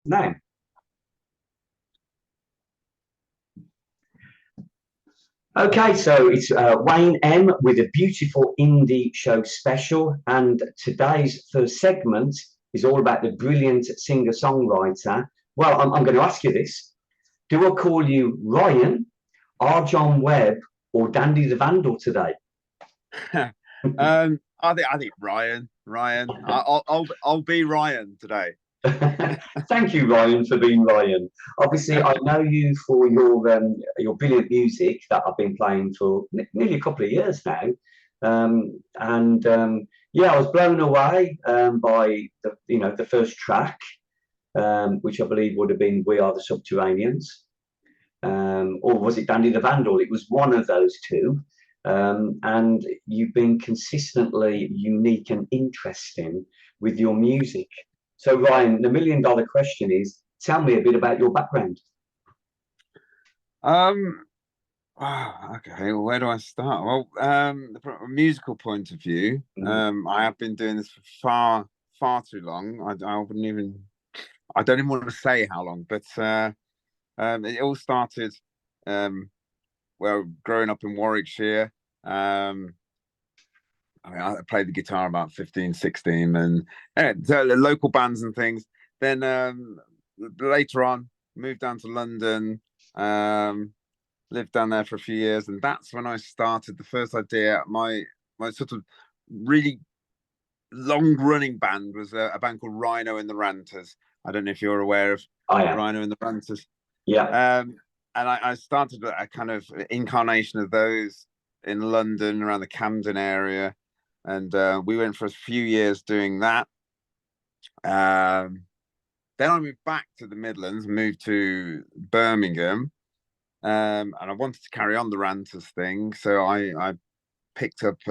Now, okay, so it's Wayne M with a beautiful indie show special, and today's first segment is all about the brilliant singer-songwriter. Well, I'm going to ask you this. Do I call you Ryan, R. John Webb, or Dandy the Vandal today? I think Ryan. I'll be Ryan today. Thank you, Ryan, for being Ryan. Obviously, I know you for your brilliant music that I've been playing for nearly a couple of years now, and yeah, I was blown away by the first track, which I believe would have been "We Are the Subterraneans," or was it "Dandy the Vandal"? It was one of those two. And you've been consistently unique and interesting with your music. So, Ryan, the $1,000,000 question is: tell me a bit about your background. Okay. Well, where do I start? Well, from a musical point of view, I have been doing this for far too long. I wouldn't even. I don't even want to say how long, but it all started. Well, growing up in Warwickshire, I mean, I played the guitar about 15, 16, and so the local bands and things. Then later on, moved down to London, lived down there for a few years, and that's when I started the first idea. My sort of really long-running band was a band called Rhino and the Ranters. I don't know if you're aware of Rhino and the Ranters. Yeah. And I started a kind of incarnation of those in London around the Camden area, and we went for a few years doing that. Then I moved back to the Midlands, moved to Birmingham, and I wanted to carry on the Ranters thing, so I picked up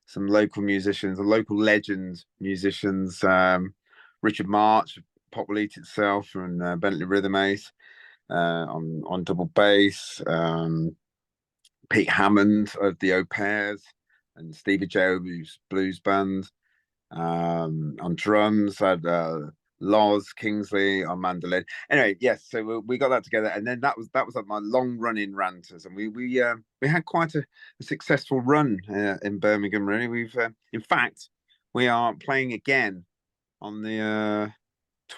some local musicians, local legend musicians, Richard March, Pop Will Eat Itself, and Bentley Rhythm Ace. On double bass, Pete Hammond of the Au Pairs and Stevie Job's blues band. On drums, I had Loz Kingsley on mandolin. Anyway, yes, so we got that together, and then that was like my long run in Ranters, and we had quite a successful run in Birmingham. Really, we've in fact we are playing again on the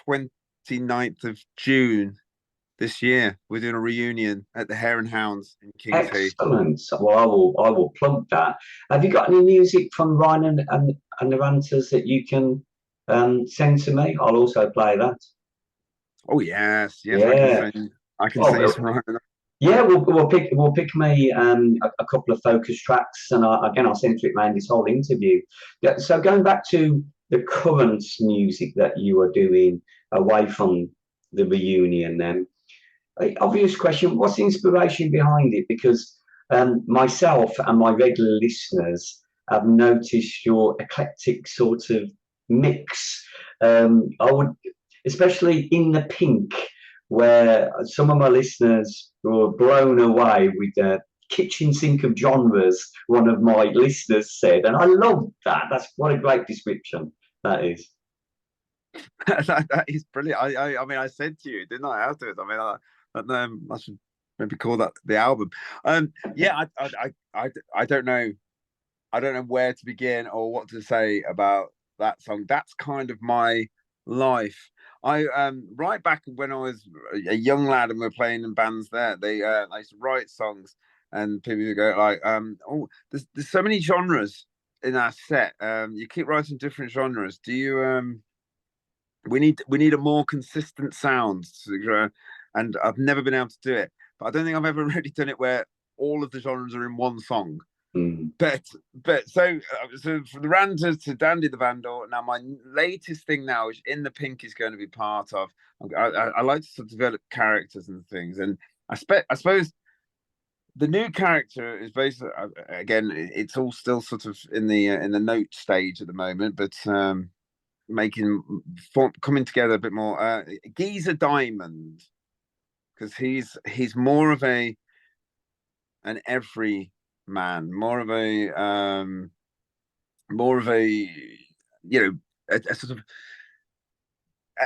29th of June. This year, we're doing a reunion at the Hare and Hounds in King's Heath. Excellent. Well, I will plug that. Have you got any music from Ryan and the Ranters that you can send to me? I'll also play that. Oh yes, Yeah. I can sing some Ryan. Yeah, we'll pick me a couple of focus tracks, and I'll center it around this whole interview. Yeah, so going back to the current music that you are doing away from the reunion, then. Obvious question, what's the inspiration behind it? Because myself and my regular listeners have noticed your eclectic sort of mix. I would, especially in the pink, where some of my listeners were blown away with the kitchen sink of genres, one of my listeners said. And I love that. That's what a great description that is. That is brilliant. I mean, I said to you, didn't I, afterwards? I mean, I should maybe call that the album. Yeah, I don't know. I don't know where to begin or what to say about that song. That's kind of my life. I right back when I was a young lad and we were playing in bands there, I used to write songs and people would go like, oh, there's so many genres in our set. You keep writing different genres. Do you we need a more consistent sound, and I've never been able to do it. But I don't think I've ever really done it where all of the genres are in one song. But so from the Ranters to Dandy the Vandal. Now my latest thing now is In the Pink is going to be part of. I like to sort of develop characters and things, and I suppose the new character is basically again it's all still sort of in the note stage at the moment, but coming together a bit more. Geezer Diamond, because he's more of an every man, more of a a sort of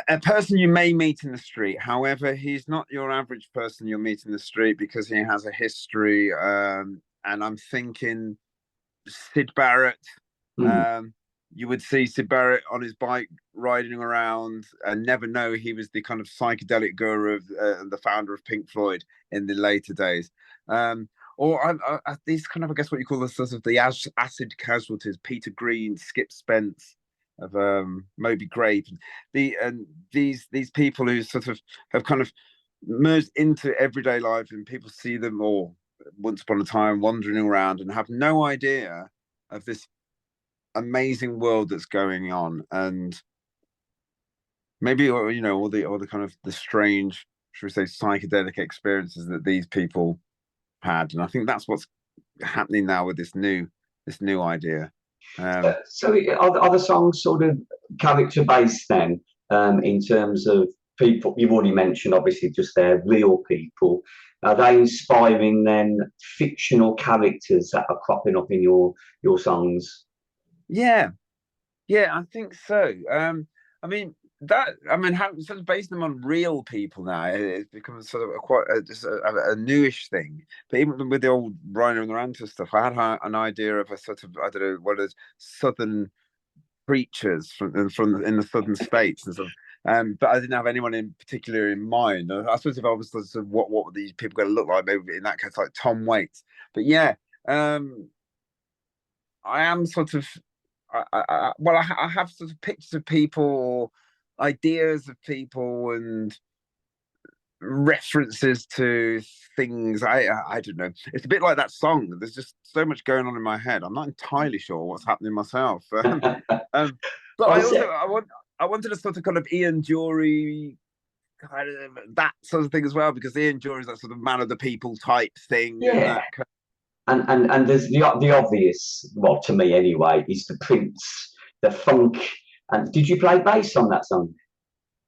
a person you may meet in the street. However, he's not your average person you'll meet in the street because he has a history. And I'm thinking Sid Barrett. Mm. You would see Sid Barrett on his bike riding around and never know he was the kind of psychedelic guru of the founder of Pink Floyd in the later days. Or these kind of, I guess, what you call the sort of the acid casualties: Peter Green, Skip Spence, of Moby Grape, and these people who sort of have kind of merged into everyday life, and people see them all once upon a time wandering around and have no idea of this amazing world that's going on, and maybe, you know, all the kind of the strange, should we say, psychedelic experiences that these people had. And I think that's what's happening now with this new idea. So are the songs sort of character based then, in terms of people? You've already mentioned, obviously, just their real people. Are they inspiring then fictional characters that are cropping up in your songs? Yeah, I think so. I mean, having sort of based them on real people now, it's become sort of just a newish thing. But even with the old Rhino and the Ranters stuff, I had an idea of a sort of, I don't know, what is southern preachers from in the southern states and stuff. But I didn't have anyone in particular in mind. I suppose if I was sort of what were these people going to look like, maybe in that case like Tom Waits. But yeah, I am sort of, I have sort of pictures of people, or ideas of people, and references to things. I don't know. It's a bit like that song. There's just so much going on in my head. I'm not entirely sure what's happening myself. But I wanted a sort of kind of Ian Dury kind of that sort of thing as well, because Ian Dury is that sort of man of the people type thing. Yeah. And And there's the obvious, well, to me anyway, is the Prince, the funk. And did you play bass on that song?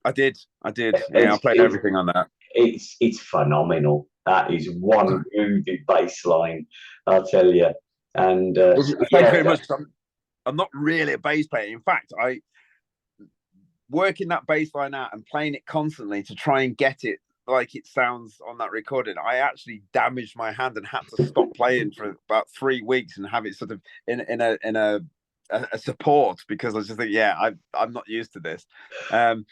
I did. Yeah, I played everything on that. It's phenomenal. That is one groovy bass line, I'll tell you. And thank you very much. I'm not really a bass player. In fact, I working that bass line out and playing it constantly to try and get it like it sounds on that recording. I actually damaged my hand and had to stop playing for about 3 weeks and have it sort of in a support, because I just think, I'm not used to this. That's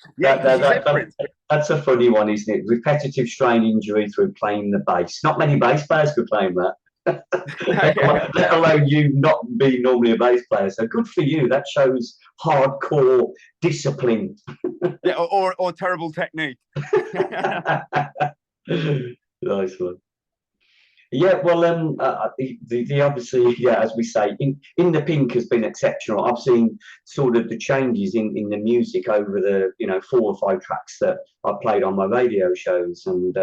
a funny one, isn't it? Repetitive strain injury through playing the bass. Not many bass players could claim that. Let alone you not being normally a bass player. So good for you. That shows hardcore discipline. Yeah, or terrible technique. Nice one. Yeah, well, the obviously, yeah, as we say, in the Pink has been exceptional. I've seen sort of the changes in the music over the 4 or 5 tracks that I've played on my radio shows, and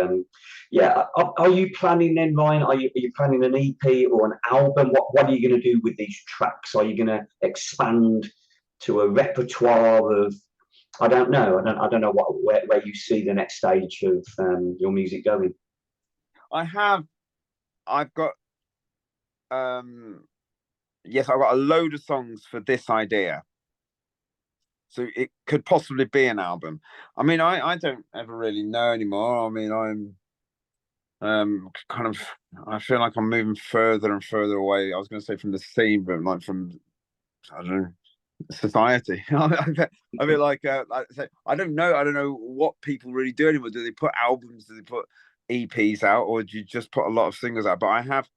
yeah, are you planning then, Ryan? Are you planning an EP or an album? What are you going to do with these tracks? Are you going to expand to a repertoire of? I don't know. I don't know where you see the next stage of your music going. I've got yes, I've got a load of songs for this idea, so it could possibly be an album. I mean, I don't ever really know anymore. I mean, I'm kind of, I feel like I'm moving further and further away. I was going to say from the scene, but like from, I don't know, society. I mean, like I don't know what people really do anymore. Do they put albums? Do they put EPs out, or do you just put a lot of singles out? But I have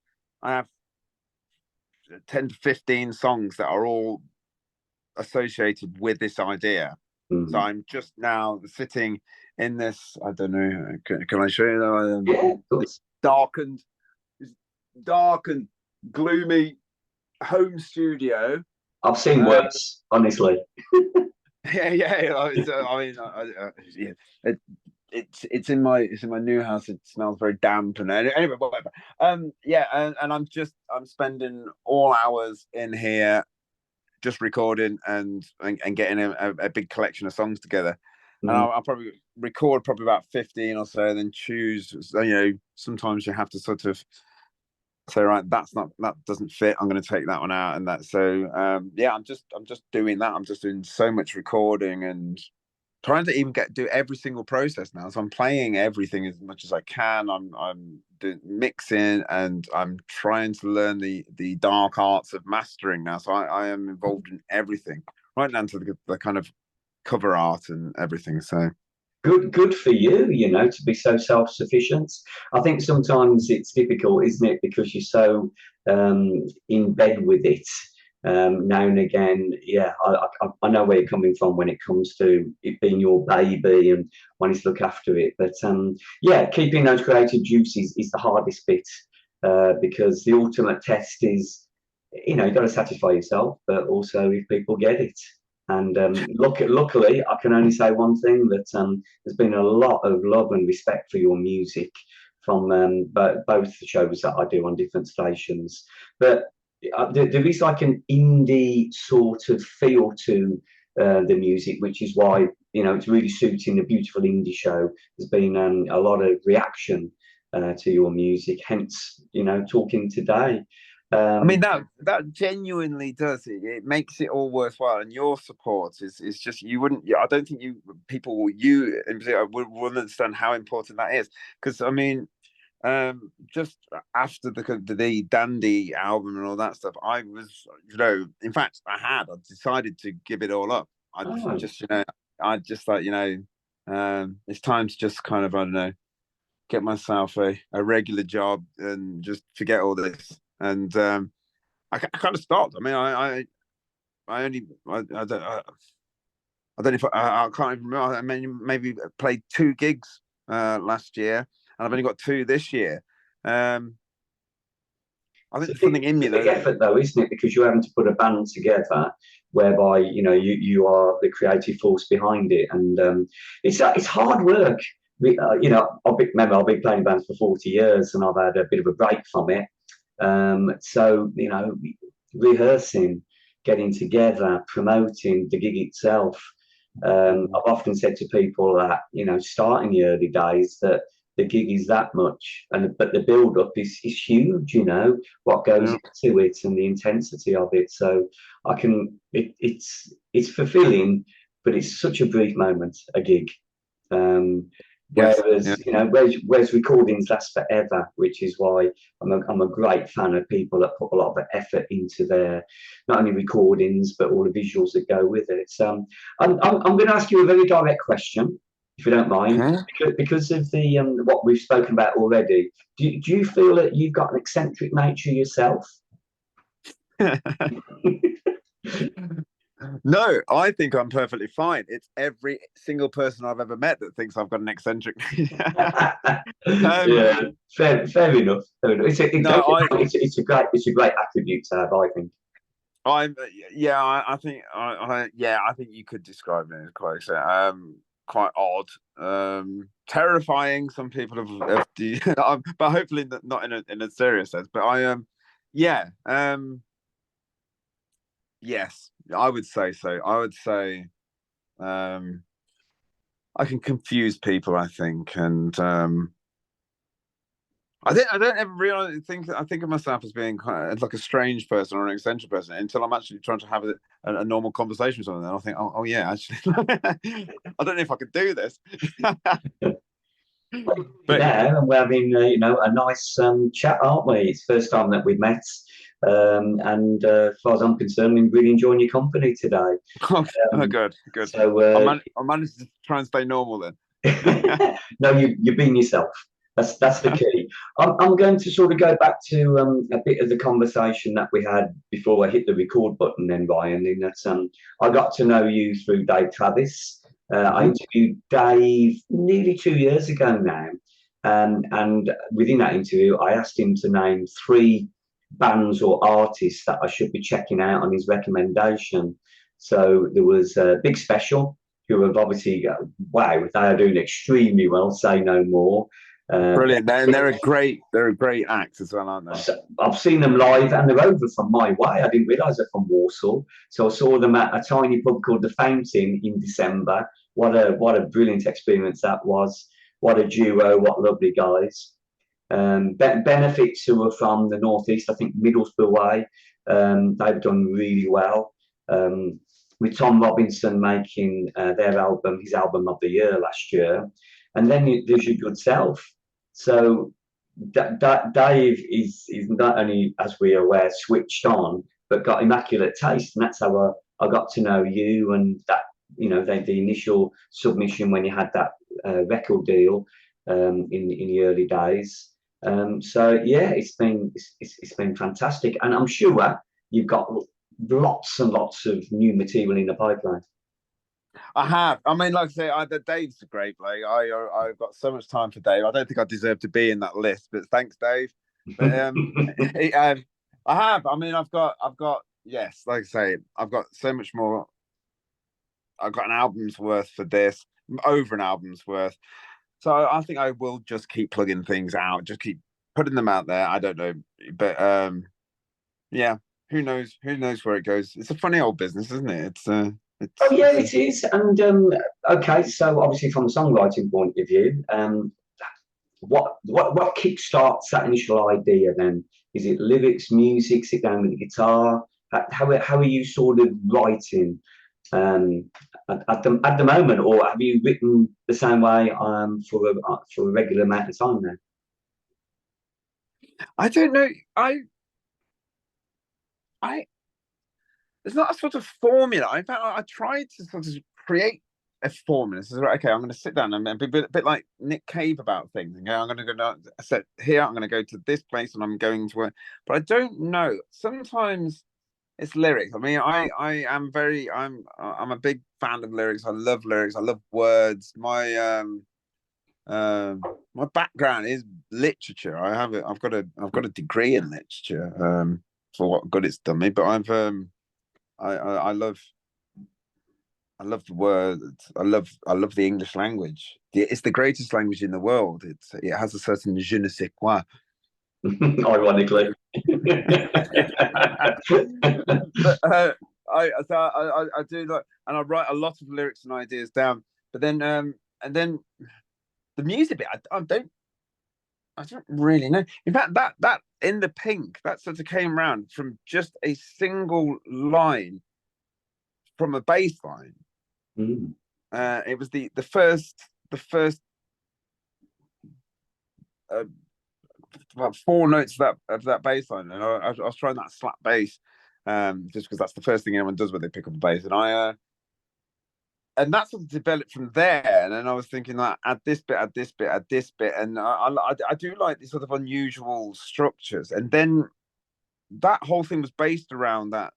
10 to 15 songs that are all associated with this idea. So I'm just now sitting in this, I don't know, can I show you? This dark and gloomy home studio. I've seen worse, honestly. It's in my new house. It smells very damp, and anyway, whatever. And I'm spending all hours in here just recording and getting a big collection of songs together. And I'll probably record about 15 or so, and then choose. Sometimes you have to sort of say, right, that doesn't fit. I'm going to take that one out, and that. So I'm just doing that. I'm just doing so much recording and trying to even do every single process now. So I'm playing everything as much as I can. I'm doing mixing, and I'm trying to learn the dark arts of mastering now. So I am involved in everything, right down to the kind of cover art and everything. So good for you, to be so self-sufficient. I think sometimes it's difficult, isn't it, because you're so in bed with it. Now and again, yeah, I know where you're coming from when it comes to it being your baby and wanting to look after it. But yeah, keeping those creative juices is the hardest bit, because the ultimate test is, you've got to satisfy yourself, but also if people get it. And luckily, I can only say one thing, that there's been a lot of love and respect for your music from both the shows that I do on different stations. But there is like an indie sort of feel to the music, which is why it's really suiting the beautiful indie show. There's been a lot of reaction to your music, hence talking today. I mean, that genuinely does it. It makes it all worthwhile, and your support is just, you wouldn't. I don't think you in particular would understand how important that is. Because I mean, just after the Dandy album and all that stuff, I was, in fact, I decided to give it all up. I just like, it's time to just kind of, I don't know, get myself a regular job and just forget all this. And I kind of stopped. I mean, I don't know if I can't even remember. I mean, maybe played 2 gigs last year, and I've only got 2 this year. I think there's something in me though. It's a big effort, though, isn't it? Because you're having to put a band together, whereby you are the creative force behind it, and it's hard work. I've been playing bands for 40 years, and I've had a bit of a break from it. So rehearsing, getting together, promoting the gig itself. I've often said to people that starting the early days, that the gig is that much, but the build up is huge. What goes into it and the intensity of it. So it's fulfilling, but it's such a brief moment, a gig. Whereas recordings last forever, which is why I'm a great fan of people that put a lot of effort into their, not only recordings but all the visuals that go with it. So I'm going to ask you a very direct question, if you don't mind, because of the what we've spoken about already. Do you feel that you've got an eccentric nature yourself? No, I think I'm perfectly fine. It's every single person I've ever met that thinks I've got an eccentric. Yeah, fair enough. It's a great attribute to have, I think. I think I think you could describe me as quite odd, terrifying. Some people have but hopefully not in a serious sense. But yes, I would say so. I would say I can confuse people, I think, and I don't ever really think of myself as being quite like a strange person or an eccentric person until I'm actually trying to have a normal conversation with someone. And I think, oh yeah, actually, I don't know if I could do this. But yeah, we're having a nice chat, aren't we? It's the first time that we've met. And as far as I'm concerned, I'm really enjoying your company today. Good. So I managed to try and stay normal then. No, you're being yourself. That's the key. I'm going to sort of go back to a bit of the conversation that we had before I hit the record button. Then, Ryan, in that I got to know you through Dave Travis. I interviewed Dave nearly 2 years ago now, and within that interview, I asked him to name 3 bands or artists that I should be checking out on his recommendation. So there was Big Special, who have obviously, wow, they are doing extremely well. Say no more. Brilliant. They're a great act as well, aren't they? I've seen them live, and they're over from my way. I didn't realise they're from Warsaw, so I saw them at a tiny pub called The Fountain in December. What a brilliant experience that was. What a duo. What lovely guys. Benefits, who are from the northeast, I think Middlesbrough way. They've done really well. with Tom Robinson making his album of the year last year, and then there's your good self. So Dave is not only, as we are aware, switched on, but got immaculate taste, and that's how I got to know you. And that, the initial submission when you had that record deal in the early days. So yeah, it's been fantastic, and I'm sure you've got lots and lots of new material in the pipeline. I have. I mean, like I say, Dave's a great bloke. I've got so much time for Dave. I don't think I deserve to be in that list, but thanks, Dave. But I have. I mean, I've got. Yes, like I say, I've got so much more. I've got an album's worth for this, over an album's worth. So I think I will just keep plugging things out, just keep putting them out there. I don't know, but yeah, who knows? Who knows where it goes? It's a funny old business, isn't it? Oh yeah, it is. And okay, so obviously from a songwriting point of view, what kickstarts that initial idea then? Is it lyrics, music, sit down with the guitar? How are you sort of writing at the moment, or have you written the same way for a regular amount of time now? I don't know. There's not a sort of formula. In fact, I tried to sort of create a formula. So, okay, I'm going to sit down and be a bit like Nick Cave about things. And go, I'm going to go down, I said, here, I'm going to go to this place and I'm going to work. But I don't know. Sometimes it's lyrics. I mean, I'm a big fan of lyrics. I love lyrics. I love words. My background is literature. I've got a degree in literature for what good it's done me. But I love the words. I love the English language. It's the greatest language in the world. It has a certain je ne sais quoi. Ironically. But I do like, and I write a lot of lyrics and ideas down. But then and then the music bit, I don't really know. In fact, that In the Pink, that sort of came around from just a single line from a bass line. Mm. It was the first about 4 notes of that bass line, and I was trying that slap bass, just because that's the first thing anyone does when they pick up a bass, and that sort of developed from there. And then I was thinking like, add this bit, and I do like these sort of unusual structures. And then that whole thing was based around that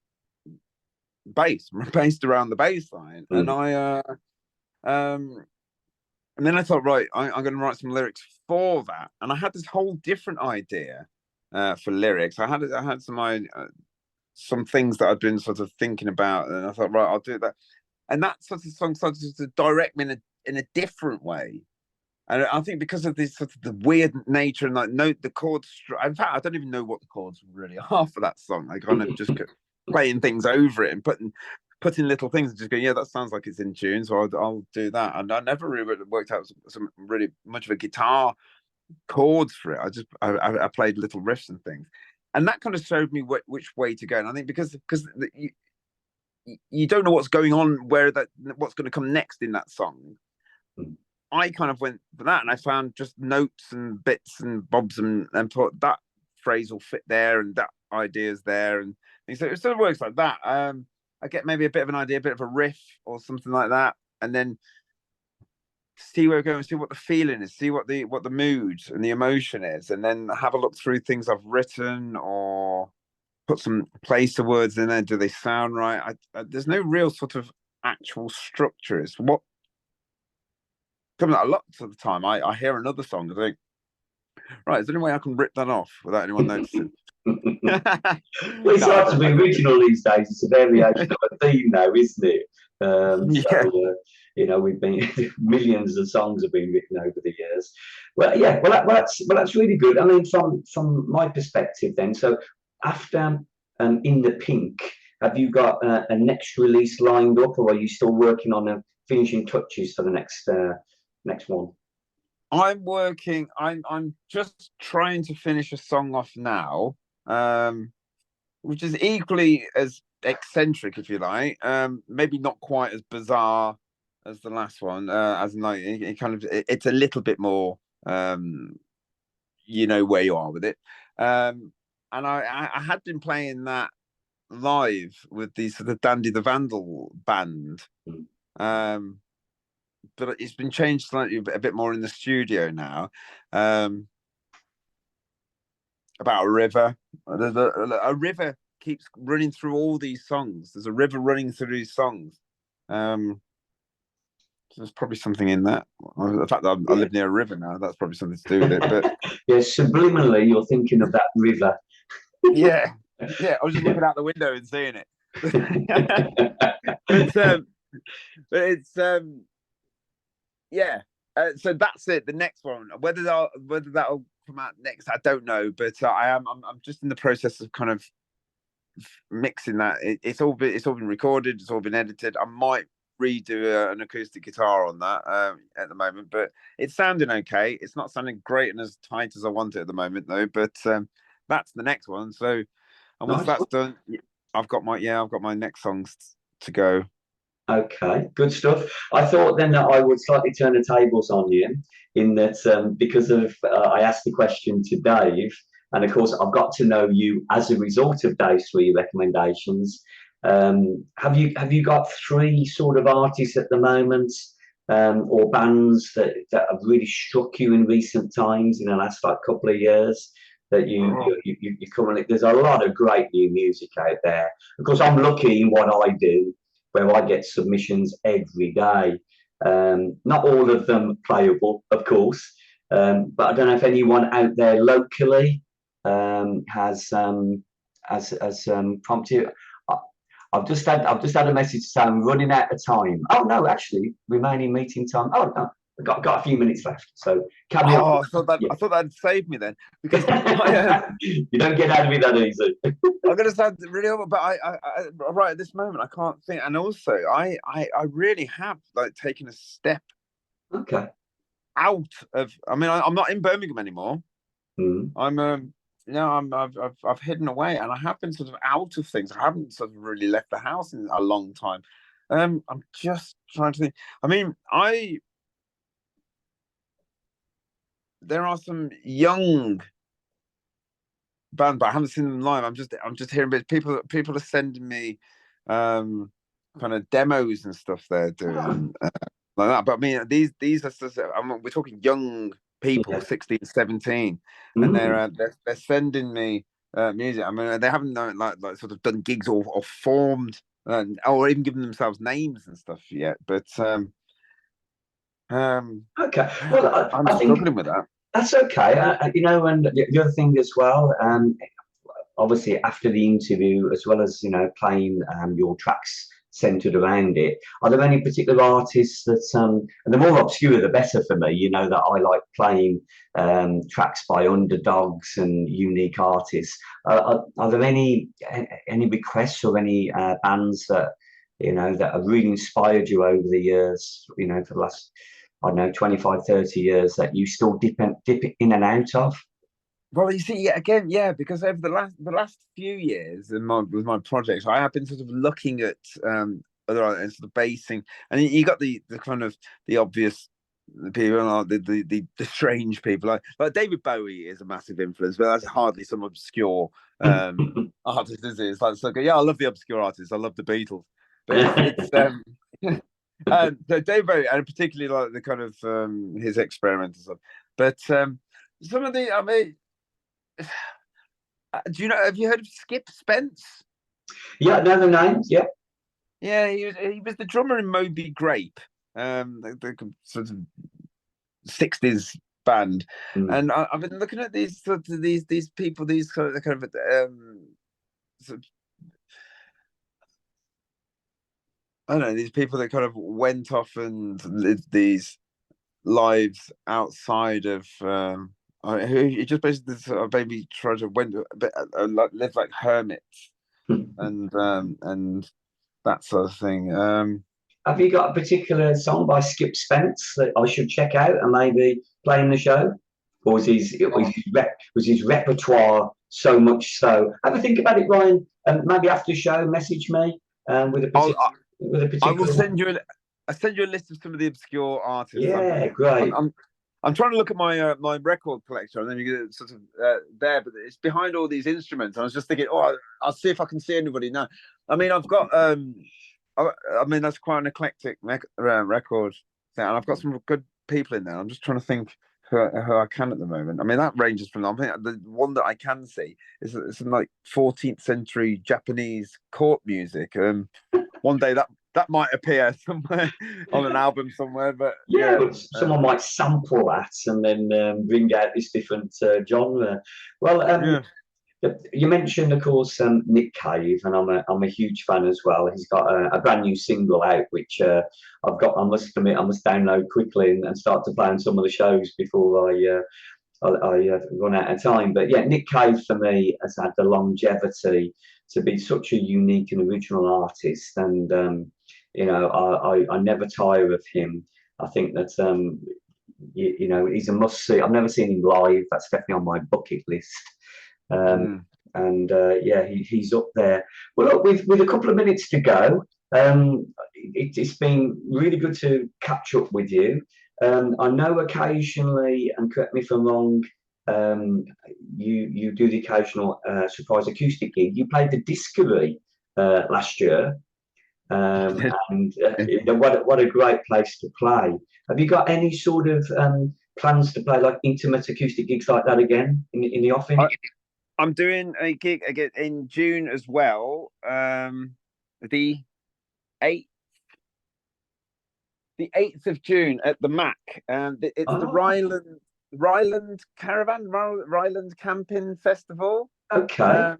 bass, based around the bass line. Mm. And then I thought, right, I'm going to write some lyrics for that. And I had this whole different idea for lyrics. I had some things that I'd been sort of thinking about, and I thought, right, I'll do that. And that sort of song started to direct me in a different way. And I think because of this sort of the weird nature and like note the chords. In fact, I don't even know what the chords really are for that song. I kind of just playing things over it and putting little things and just going, yeah, that sounds like it's in tune, so I'll do that. And I never really worked out some really much of a guitar chords for it. I played little riffs and things, and that kind of showed me which way to go. And I think because you don't know what's going on, what's going to come next in that song. I kind of went for that, and I found just notes and bits and bobs and thought that phrase will fit there and that idea's there, and so it sort of works like that. I get maybe a bit of an idea, a bit of a riff or something like that, and then see where we're going, see what the feeling is, see what the mood and the emotion is, and then have a look through things I've written or put some place the words in there. Do they sound right? There's no real sort of actual structure. It's what comes out a lot of the time. I hear another song and think, right, is there any way I can rip that off without anyone noticing? Well, it's hard to be original these days. It's a variation of a theme now, isn't it? Yeah. So, we've been millions of songs have been written over the years. Well, yeah, that's really good. I mean, from my perspective, then. So after In the Pink, have you got a next release lined up, or are you still working on finishing touches for the next one? I'm just trying to finish a song off now, which is equally as eccentric, if you like. Maybe not quite as bizarre as the last one. As in, like, it's a little bit more. You know where you are with it. And I had been playing that live with the sort of Dandy the Vandal band. But it's been changed slightly a bit more in the studio now. About a river. There's a river keeps running through all these songs. There's a river running through these songs. So there's probably something in that. The fact that I live near a river now, that's probably something to do with it. But yeah, subliminally, you're thinking of that river. yeah. I was just looking out the window and seeing it. but it's yeah. So that's it. The next one, whether that'll come out next, I don't know. But I'm just in the process of kind of mixing that. It's all been recorded. It's all been edited. I might redo an acoustic guitar on that at the moment, but it's sounding okay. It's not sounding great and as tight as I want it at the moment, though. But that's the next one. So, and once that's done, I've got my next songs to go. Okay, good stuff. I thought then that I would slightly turn the tables on you, in that because of I asked the question to Dave, and of course I've got to know you as a result of Dave's 3 recommendations. Have you got 3 sort of artists at the moment, or bands that have really struck you in recent times in the last like couple of years? That you come on? There's a lot of great new music out there. Of course, I'm lucky in what I do, where I get submissions every day. Not all of them playable, of course, but I don't know if anyone out there locally has prompted. I've just had a message saying I'm running out of time. Oh no, actually, remaining meeting time. Oh no, I've got a few minutes left. So carry on. I thought that'd save me then, because you don't get out of me that easy. I'm gonna sound really over, but I right at this moment I can't think. And also, I really have like taken a step. Okay. Out of. I mean, I'm not in Birmingham anymore. Mm. I've hidden away, and I have been sort of out of things. I haven't sort of really left the house in a long time. I'm just trying to think. I mean, there are some young band, but I haven't seen them live. I'm just hearing bits. People are sending me kind of demos and stuff they're doing like that. But I mean, these are we're talking young people, 16, 17, and they're sending me music. I mean, they haven't like sort of done gigs or formed or even given themselves names and stuff yet. But okay, well, I'm struggling with that. That's okay. And the other thing as well, obviously after the interview, as well as playing your tracks centered around it, are there any particular artists that and the more obscure the better for me, that I like playing tracks by underdogs and unique artists? Are there any requests or any bands that that have really inspired you over the years, for the last, I don't know, 25, 30 years, that you still dip in and out of? Well, you see, because over the last few years with my projects, I have been sort of looking at other sort of basing, and you got the kind of the obvious people, the strange people, like David Bowie is a massive influence, but that's hardly some obscure artist, is it? It's like, I love the obscure artists, I love the Beatles, but it's so David Bowie, and particularly like the kind of his experimental stuff, but some of the, I mean. Do you know? Have you heard of Skip Spence? Yeah, no, the names. Yeah, he was the drummer in Moby Grape, the sort of 60s band, and I've been looking at these people, these kind of sort of, I don't know, these people that kind of went off and lived these lives outside of. He just basically maybe tried to live like hermits and that sort of thing. Have you got a particular song by Skip Spence that I should check out and maybe play in the show? Or was his repertoire so much so? Have a think about it, Ryan. maybe after the show, message me with a I will particular. I send you a list of some of the obscure artists. Yeah, great. I'm trying to look at my my record collection, and then you get sort of there, but it's behind all these instruments. I was just thinking, oh, I'll see if I can see anybody now. I mean, I've got I mean, that's quite an eclectic record thing, and I've got some good people in there. I'm just trying to think who I can at the moment. I mean, that ranges from, I think the one that I can see is some like 14th century Japanese court music. One day that might appear somewhere on an album somewhere, but yeah, someone might sample that and then bring out this different genre. Well, yeah. you mentioned, of course, Nick Cave, and I'm a huge fan as well. He's got a brand new single out, which I must admit, I must download quickly and start to play on some of the shows before I run out of time. But yeah, Nick Cave for me has had the longevity to be such a unique and original artist, and you know, I never tire of him. I think that you know, he's a must see. I've never seen him live. That's definitely on my bucket list. And yeah, he's up there. Well, look, with a couple of minutes to go, it's been really good to catch up with you. I know occasionally, and correct me if I'm wrong, you do the occasional surprise acoustic gig. You played the Discovery last year, and what a great place to play. Have you got any sort of plans to play like intimate acoustic gigs like that again in the offing? I'm doing a gig again in June as well. The 8th of June at the Mac, and it's the Ryland Caravan, Ryland Camping Festival. Okay.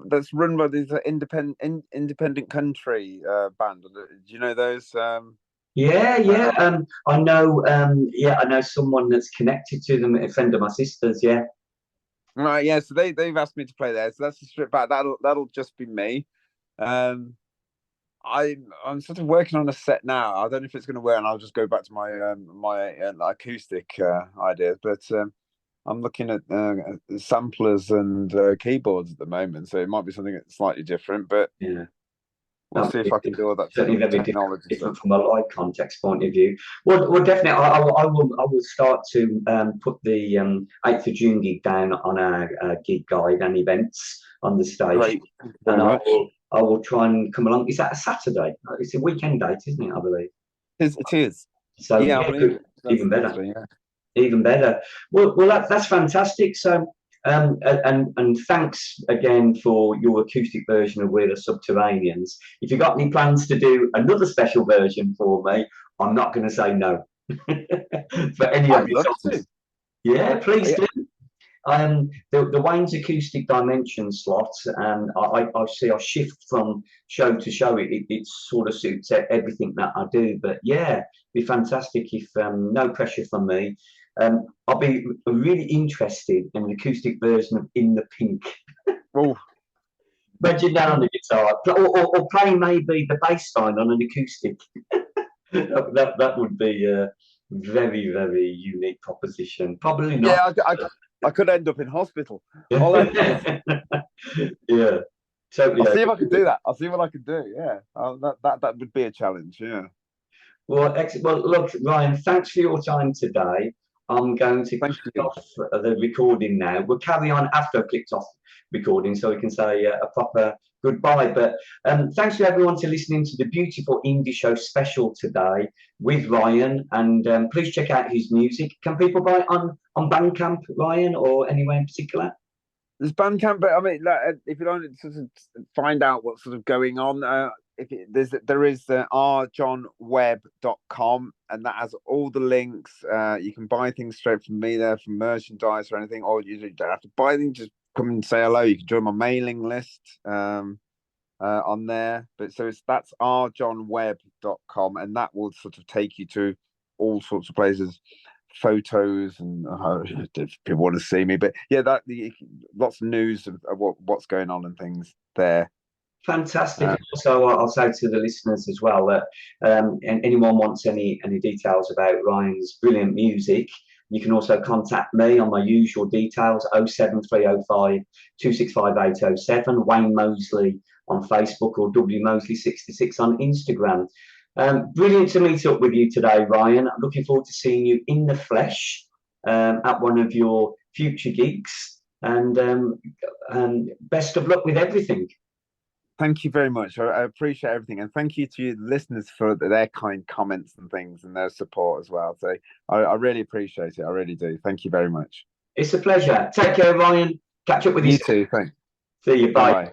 That's run by this independent country band. Do you know those? Yeah. I know. Yeah, I know someone that's connected to them. A friend of my sister's. Yeah. Right, yeah. So they've asked me to play there. So that's a strip back. That'll just be me. I'm sort of working on a set now. I don't know if it's going to work, and I'll just go back to my acoustic ideas. But I'm looking at samplers and keyboards at the moment, so it might be something that's slightly different. But yeah, we'll see if I can do all that. Certainly very different from a live context point of view. Well, definitely, I will start to put the 8th of June gig down on our gig guide and events on the station, and I will try and come along. Is that a Saturday? It's a weekend date, isn't it? I believe. It is. So yeah, even better. Yeah. Even better. Well, that's fantastic. So, and thanks again for your acoustic version of We're the Subterraneans. If you've got any plans to do another special version for me, I'm not going to say no. For any of you, yeah, please do. The Wayne's Acoustic Dimension slot, and I see I shift from show to show. It sort of suits everything that I do. But yeah, it'd be fantastic if no pressure from me. I'll be really interested in an acoustic version of In the Pink. Oh, imagine that on the guitar, or playing maybe the bass line on an acoustic. that would be a very, very unique proposition. Probably not. Yeah, I could end up in hospital. Yeah, totally. I'll see if I can do that. I'll see what I can do. Yeah, that would be a challenge. Yeah. Well, excellent. Well, look, Ryan, thanks for your time today. I'm going to click off the recording now. We'll carry on after I've clicked off recording so we can say a proper goodbye. But thanks to everyone for listening to the beautiful indie show special today with Ryan. And please check out his music. Can people buy it on Bandcamp, Ryan, or anywhere in particular? There's Bandcamp, but I mean, like, if you don't sort of find out what's sort of going on, there is rjohnwebb.com, and that has all the links. You can buy things straight from me there, from merchandise or anything, or you don't have to buy things. Just come and say hello. You can join my mailing list on there. But that's rjohnwebb.com, and that will sort of take you to all sorts of places, photos, and if people want to see me. But yeah, lots of news of what's going on and things there. Fantastic. So I'll say to the listeners as well that anyone wants any details about Ryan's brilliant music, You can also contact me on my usual details, 07305 265 807, Wayne Moseley on Facebook, or WMoseley66 on Instagram. Brilliant to meet up with you today, Ryan. I'm looking forward to seeing you in the flesh at one of your future gigs, and best of luck with everything. Thank you very much. I appreciate everything, and thank you to you listeners for their kind comments and things and their support as well. So I really appreciate it. I really do. Thank you very much. It's a pleasure. Take care, Ryan. Catch up with you. You too. Thanks. See you. Bye. Bye-bye.